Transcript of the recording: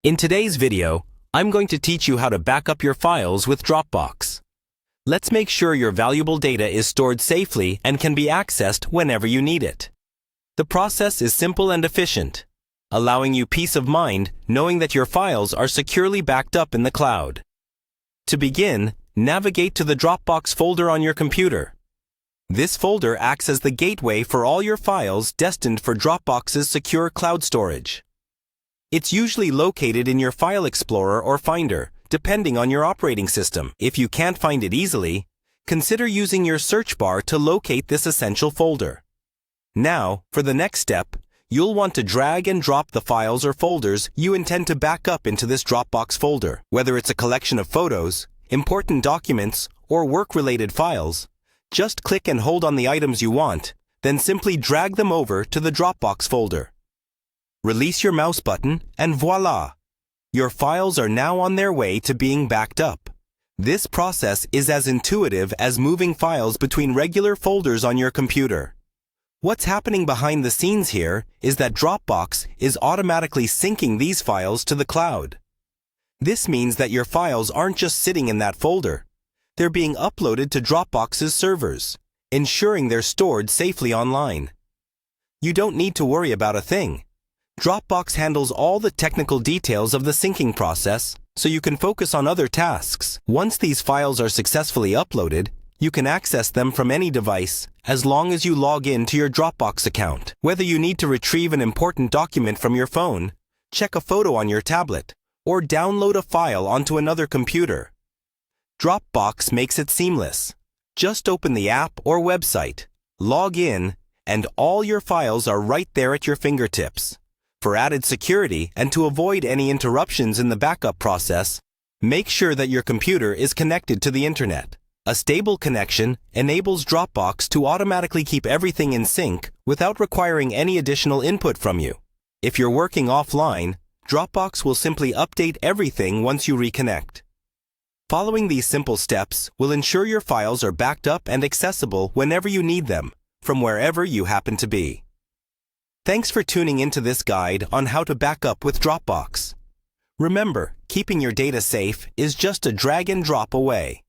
In today's video, I'm going to teach you how to back up your files with Dropbox. Let's make sure your valuable data is stored safely and can be accessed whenever you need it. The process is simple and efficient, allowing you peace of mind knowing that your files are securely backed up in the cloud. To begin, navigate to the Dropbox folder on your computer. This folder acts as the gateway for all your files destined for Dropbox's secure cloud storage. It's usually located in your File Explorer or Finder, depending on your operating system. If you can't find it easily, consider using your search bar to locate this essential folder. Now, for the next step, you'll want to drag and drop the files or folders you intend to back up into this Dropbox folder. Whether it's a collection of photos, important documents, or work-related files, just click and hold on the items you want, then simply drag them over to the Dropbox folder. Release your mouse button, and voila! Your files are now on their way to being backed up. This process is as intuitive as moving files between regular folders on your computer. What's happening behind the scenes here is that Dropbox is automatically syncing these files to the cloud. This means that your files aren't just sitting in that folder. They're being uploaded to Dropbox's servers, ensuring they're stored safely online. You don't need to worry about a thing. Dropbox handles all the technical details of the syncing process, so you can focus on other tasks. Once these files are successfully uploaded, you can access them from any device as long as you log in to your Dropbox account. Whether you need to retrieve an important document from your phone, check a photo on your tablet, or download a file onto another computer, Dropbox makes it seamless. Just open the app or website, log in, and all your files are right there at your fingertips. For added security and to avoid any interruptions in the backup process, make sure that your computer is connected to the internet. A stable connection enables Dropbox to automatically keep everything in sync without requiring any additional input from you. If you're working offline, Dropbox will simply update everything once you reconnect. Following these simple steps will ensure your files are backed up and accessible whenever you need them, from wherever you happen to be. Thanks for tuning into this guide on how to back up with Dropbox. Remember, keeping your data safe is just a drag and drop away.